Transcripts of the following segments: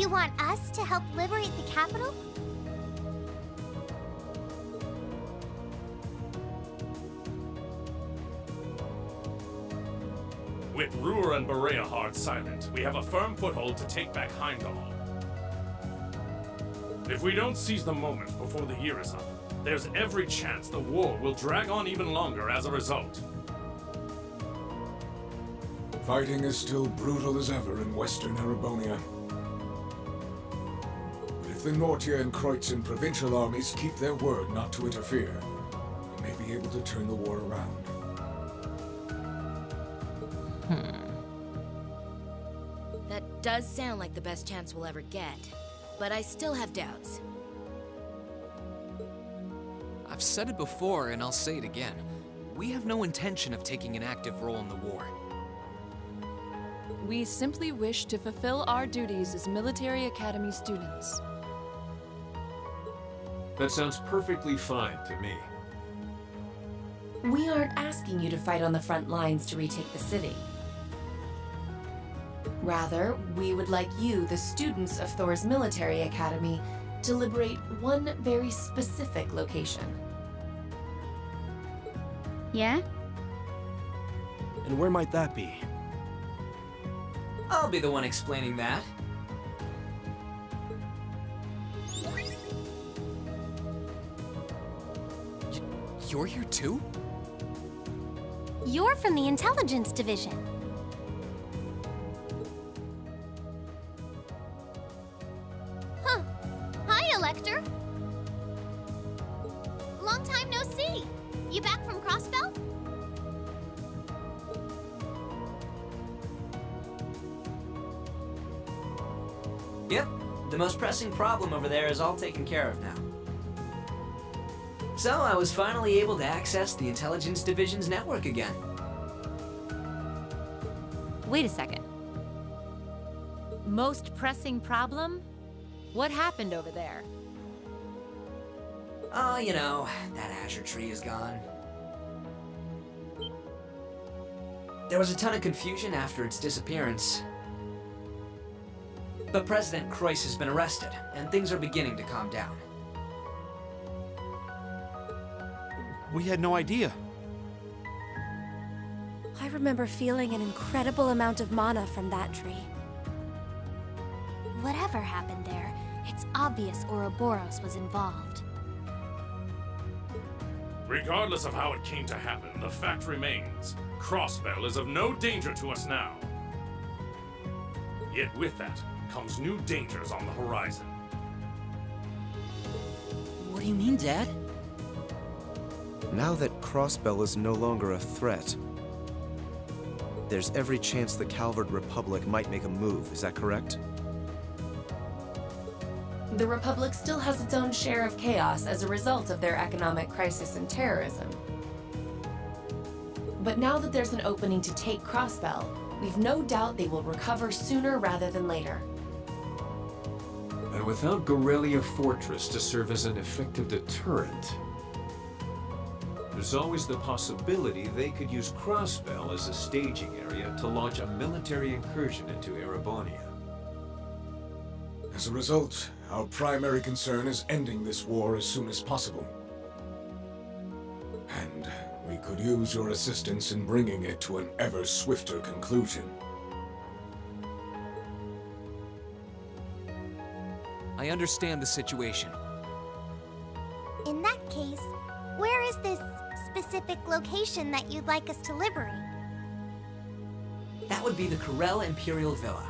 You want us to help liberate the capital? With Ruhr and Berea hard silent, we have a firm foothold to take back Heimdall. If we don't seize the moment before the year is up, there's every chance the war will drag on even longer as a result. Fighting is still brutal as ever in Western Erebonia. But if the Nortia and Kreutzen provincial armies keep their word not to interfere, we may be able to turn the war around. That does sound like the best chance we'll ever get, but I still have doubts. I've said it before, and I'll say it again. We have no intention of taking an active role in the war. We simply wish to fulfill our duties as military academy students. That sounds perfectly fine to me. We aren't asking you to fight on the front lines to retake the city. Rather, we would like you, the students of Thor's military academy, to liberate one very specific location. Yeah? And where might that be? I'll be the one explaining that. You're here too? You're from the intelligence division. Huh. Hi, Elector. Long time no see. You back from Crossbell? Yep, the most pressing problem over there is all taken care of now. So I was finally able to access the Intelligence Division's network again. Wait a second. Most pressing problem? What happened over there? Oh, you know, that Azure tree is gone. There was a ton of confusion after its disappearance. But President Kreuss has been arrested, and things are beginning to calm down. We had no idea. I remember feeling an incredible amount of mana from that tree. Whatever happened there, it's obvious Ouroboros was involved. Regardless of how it came to happen, the fact remains, Crossbell is of no danger to us now. Yet with that comes new dangers on the horizon. What do you mean, Dad? Now that Crossbell is no longer a threat, there's every chance the Calvard Republic might make a move, is that correct? The Republic still has its own share of chaos as a result of their economic crisis and terrorism. But now that there's an opening to take Crossbell, we've no doubt they will recover sooner rather than later. And without Gorelia Fortress to serve as an effective deterrent, there's always the possibility they could use Crossbell as a staging area to launch a military incursion into Erebonia. As a result, our primary concern is ending this war as soon as possible. And we could use your assistance in bringing it to an ever swifter conclusion. I understand the situation. In that case, where is this specific location that you'd like us to liberate? That would be the Corel Imperial Villa.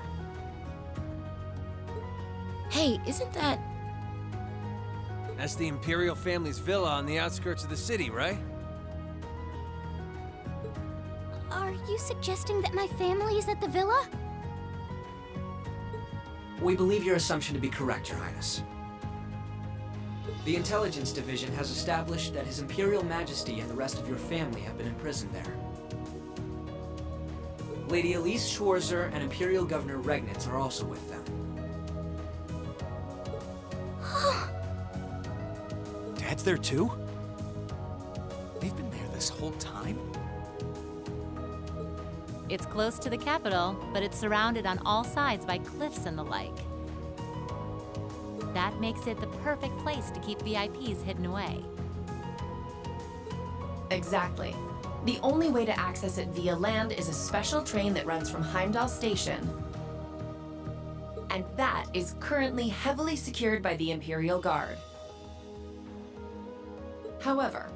Hey, isn't that... That's the Imperial family's villa on the outskirts of the city, right? Are you suggesting that my family is at the villa? We believe your assumption to be correct, Your Highness. The Intelligence Division has established that His Imperial Majesty and the rest of your family have been imprisoned there. Lady Elise Schwarzer and Imperial Governor Regnitz are also with them. Dad's there too? They've been there this whole time? It's close to the capital, but it's surrounded on all sides by cliffs and the like. That makes it the perfect place to keep VIPs hidden away. Exactly. The only way to access it via land is a special train that runs from Heimdall Station. And that is currently heavily secured by the Imperial Guard. However,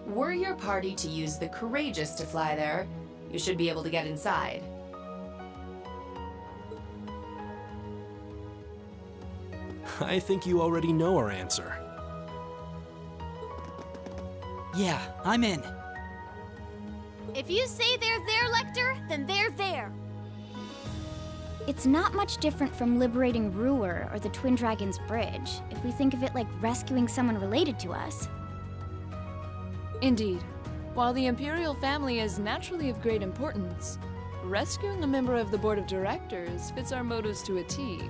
were your party to use the Courageous to fly there, you should be able to get inside. I think you already know our answer. Yeah, I'm in. If you say they're there, Lecter, then they're there. It's not much different from liberating Ruhr or the Twin Dragons Bridge, if we think of it like rescuing someone related to us. Indeed. While the Imperial family is naturally of great importance, rescuing a member of the Board of Directors fits our motives to a T.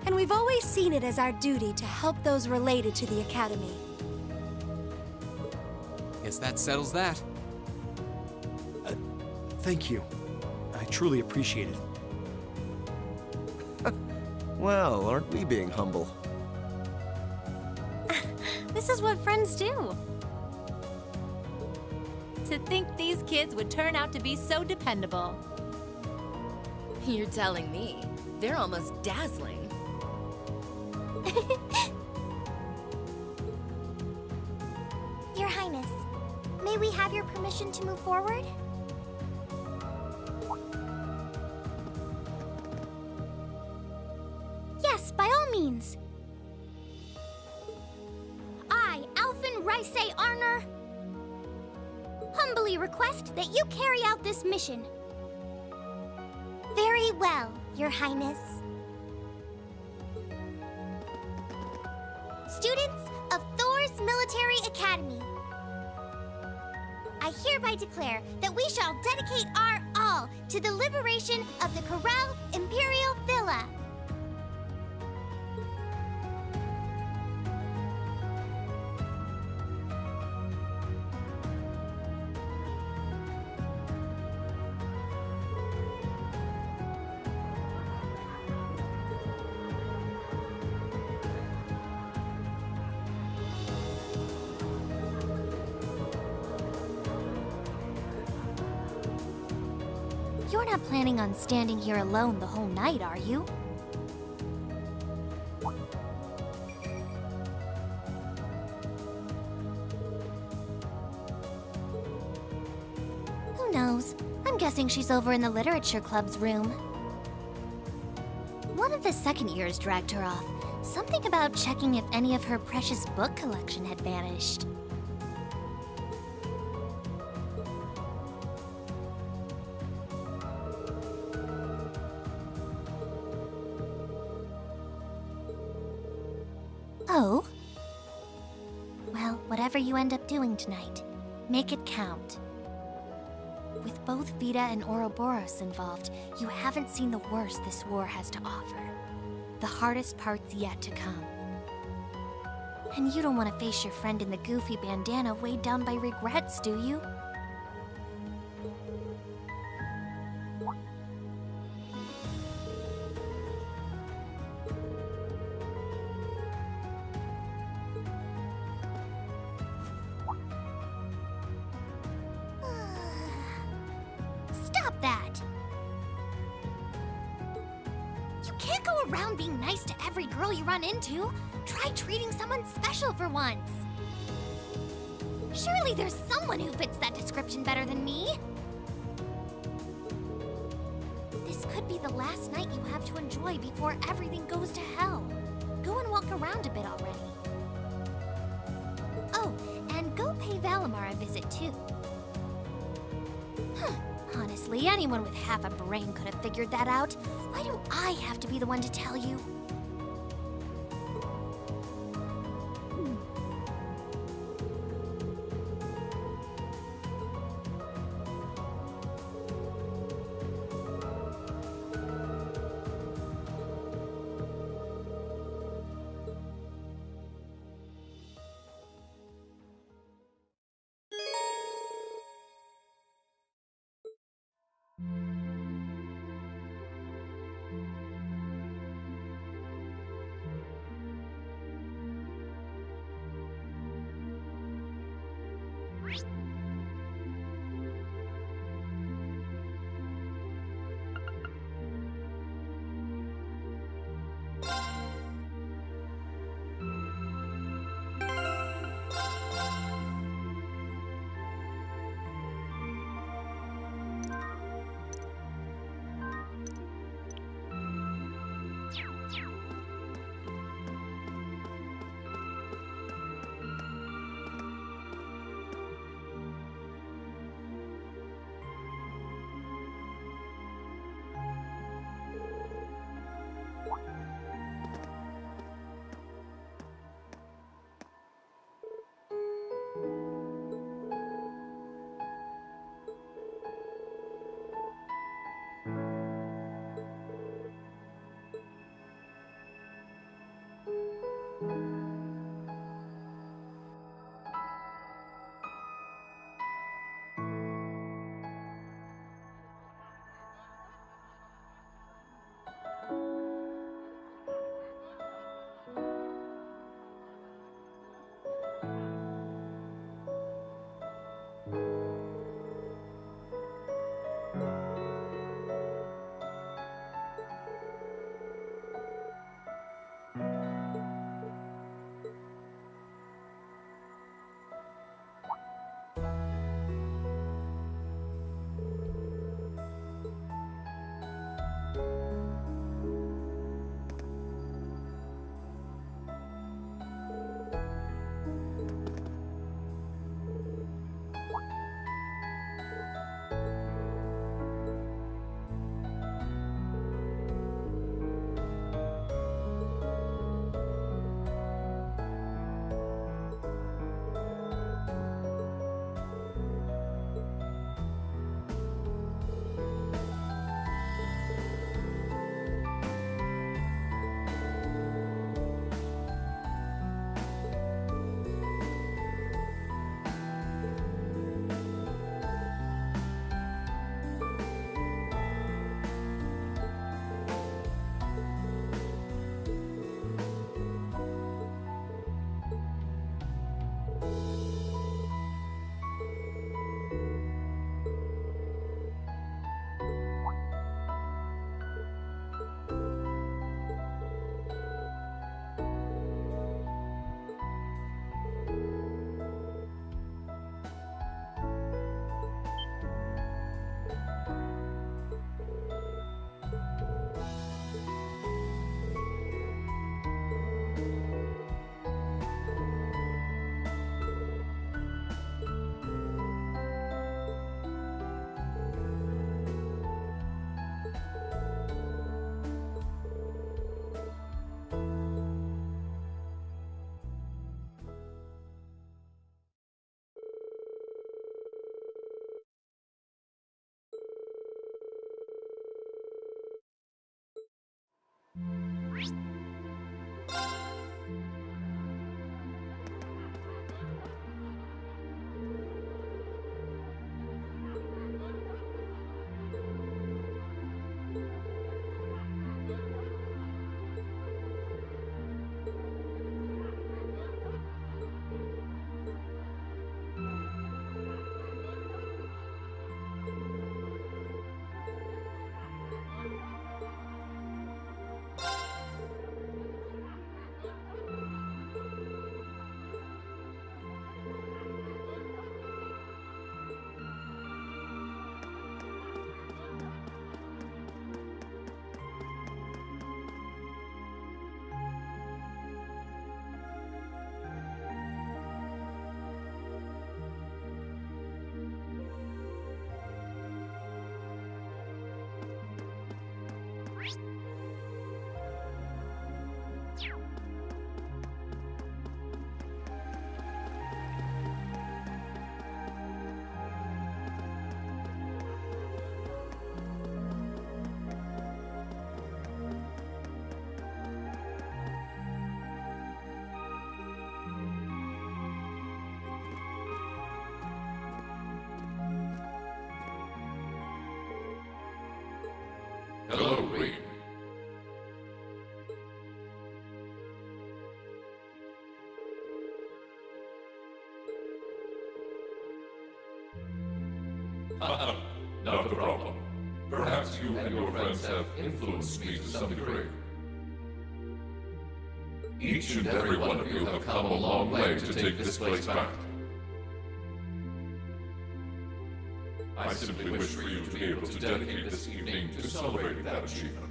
And we've always seen it as our duty to help those related to the Academy. Guess that settles that. Thank you. I truly appreciate it. Well, aren't we being humble? This is what friends do. To think these kids would turn out to be so dependable. You're telling me. They're almost dazzling. Your Highness, may we have your permission to move forward? Yes, by all means. I, Alphen Rice Arner, humbly request that you carry out this mission. Very well, Your Highness. Students of Thor's Military Academy, I hereby declare that we shall dedicate our all to the liberation of the Corel Imperial Villa. You're not planning on standing here alone the whole night, are you? Who knows? I'm guessing she's over in the Literature Club's room. One of the second years dragged her off. Something about checking if any of her precious book collection had vanished. Oh? Well, whatever you end up doing tonight, make it count. With both Vita and Ouroboros involved, you haven't seen the worst this war has to offer. The hardest part's yet to come. And you don't want to face your friend in the goofy bandana weighed down by regrets, do you? Stop that! You can't go around being nice to every girl you run into. Try treating someone special for once. Surely there's someone who fits that description better than me. This could be the last night you have to enjoy before everything goes to hell. Go and walk around a bit already. Oh, and go pay Valimar a visit too. Honestly, anyone with half a brain could have figured that out. Why do I have to be the one to tell you? Hello, Reed. Not a problem. Perhaps you and your friends have influenced me to some degree. Each and every one of you have come a long way to take this place back. I simply wish for you to be able to dedicate this evening to celebrating that achievement.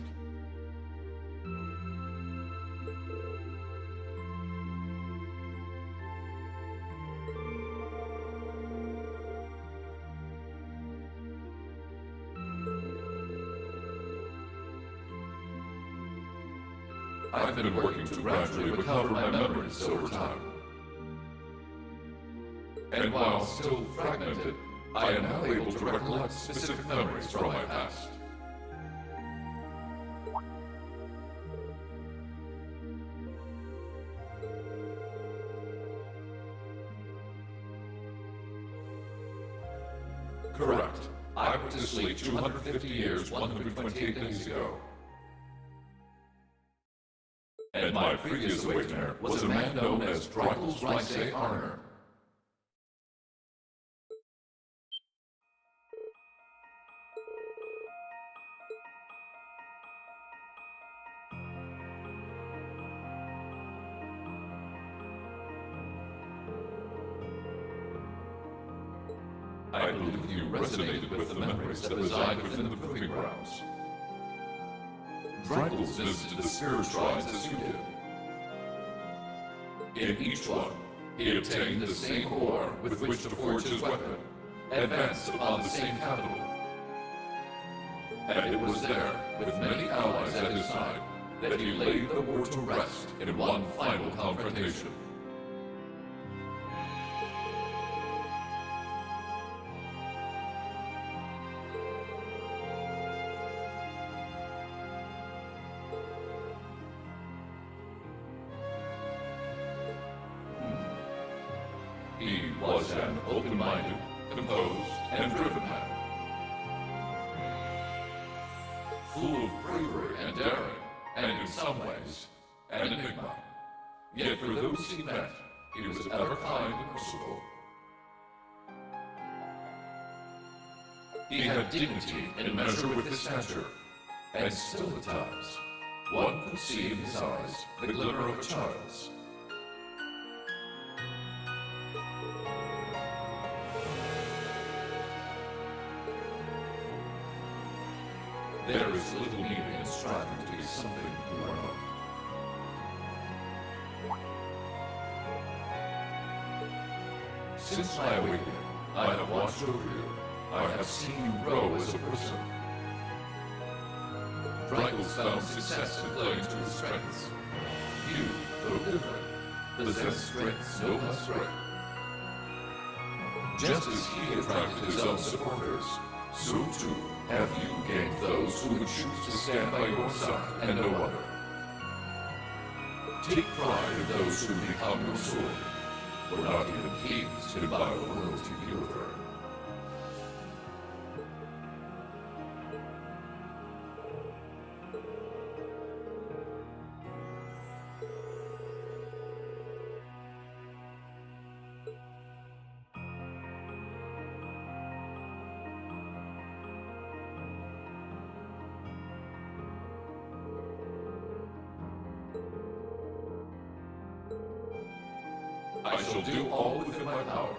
I've been working to gradually recover my memories over time. And while still fragmented, I am now able to recollect specific memories from my past. Correct. I went to sleep 250 years, 128 days ago. And my previous awakener was a man known as Drykel's Rice Arner. I believe you resonated with the memories that reside within the proving grounds. Drykel's visited the spirit shrines as you did. In each one, he obtained the same ore with which to forge his weapon, advanced upon the same capital. And it was there, with many allies at his side, that he laid the war to rest in one final confrontation. He was an open-minded, composed, and driven man. Full of bravery and daring, and in some ways, an enigma. Yet for those he met, he was ever kind and merciful. He had dignity in measure with his stature, and still at times, one could see in his eyes the glimmer of a child's. There is little meaning in striving to be something you are not. Since my awakening, I have watched over you. I have seen you grow as a person. Drykel's found success in playing to his strengths. You, though different, possess strengths no less great. Just as he attracted his own supporters, so too have you gained those who would choose to stand by your side and no other. Take pride in those who become your sword, for not even kings can buy the world to you with her. I shall do all within my power.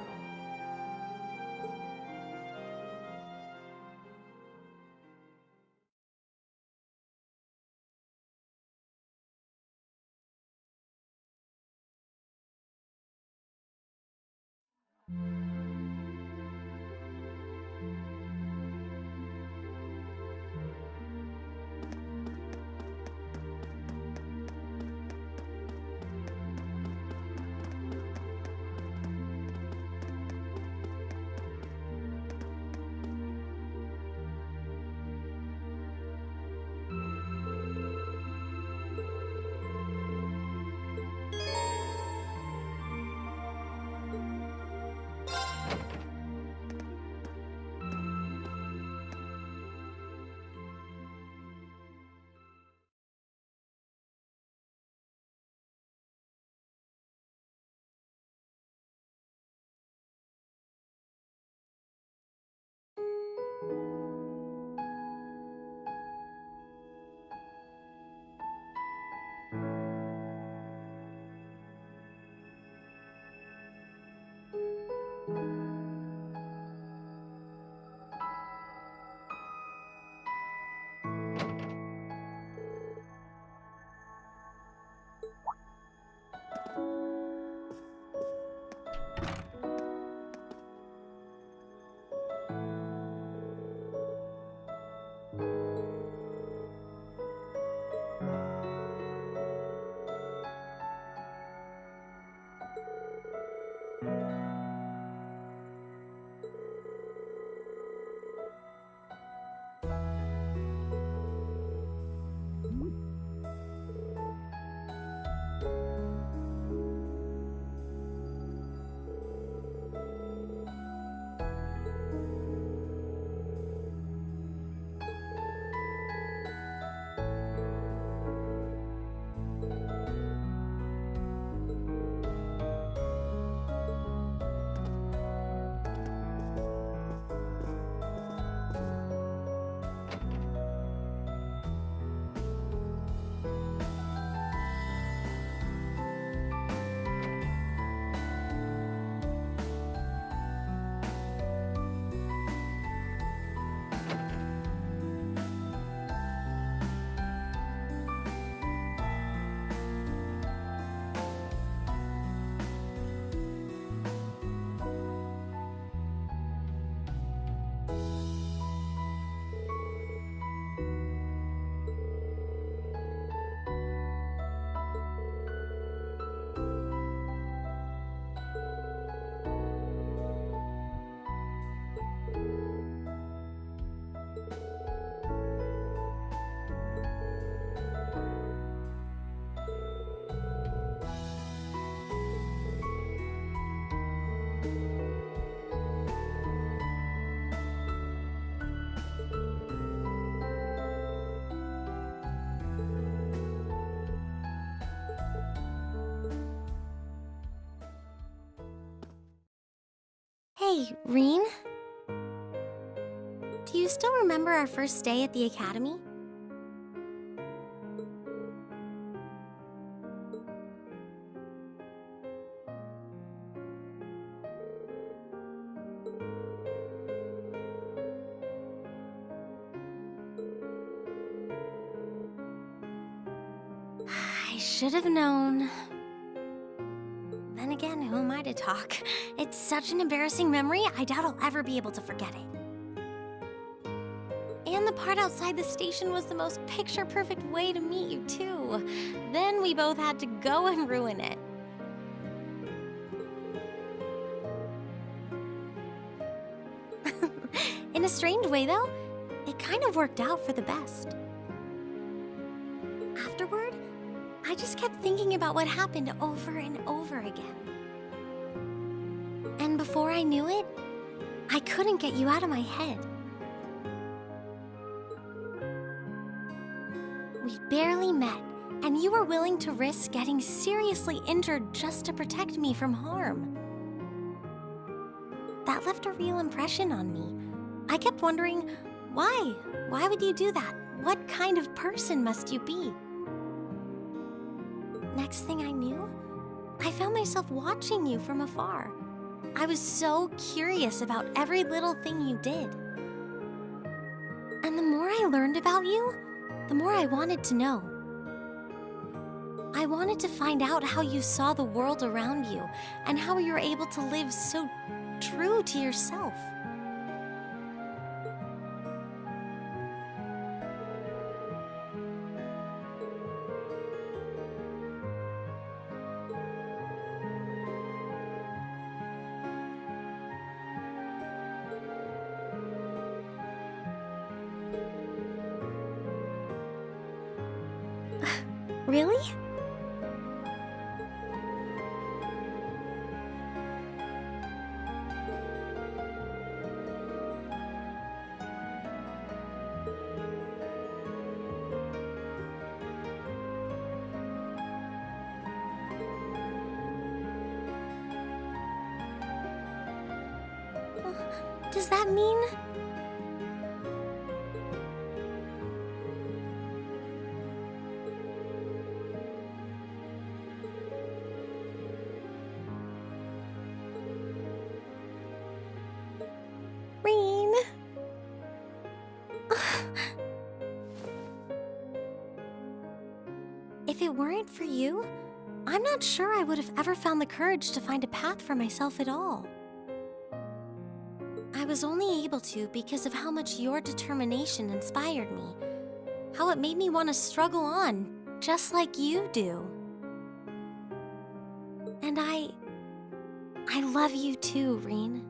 Hey, Reen. Do you still remember our first day at the academy? I should have known. Then again, who am I to talk? It's such an embarrassing memory, I doubt I'll ever be able to forget it. And the part outside the station was the most picture-perfect way to meet you, too. Then we both had to go and ruin it. In a strange way, though, it kind of worked out for the best. Afterward, I just kept thinking about what happened over and over again. And before I knew it, I couldn't get you out of my head. We barely met, and you were willing to risk getting seriously injured just to protect me from harm. That left a real impression on me. I kept wondering, why? Why would you do that? What kind of person must you be? Next thing I knew, I found myself watching you from afar. I was so curious about every little thing you did. And the more I learned about you, the more I wanted to know. I wanted to find out how you saw the world around you and how you were able to live so true to yourself. Really? Does that mean... Reen? If it weren't for you, I'm not sure I would have ever found the courage to find a path for myself at all. I was only able to because of how much your determination inspired me. How it made me want to struggle on, just like you do. And I love you too, Reen.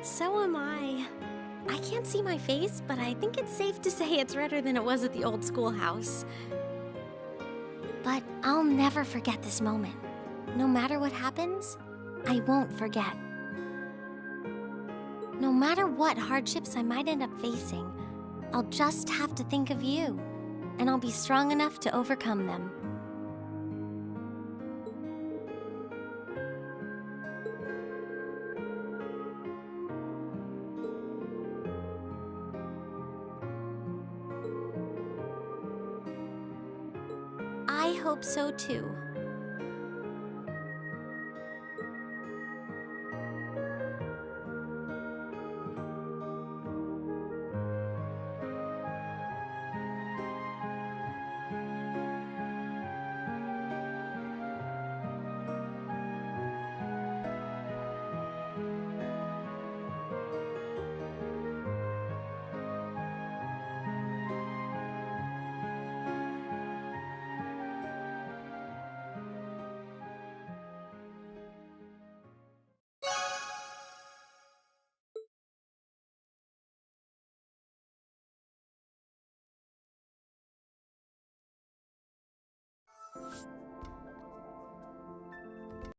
So am I. I can't see my face, but I think it's safe to say it's redder than it was at the old schoolhouse. But I'll never forget this moment. No matter what happens, I won't forget. No matter what hardships I might end up facing, I'll just have to think of you, and I'll be strong enough to overcome them. I hope so too.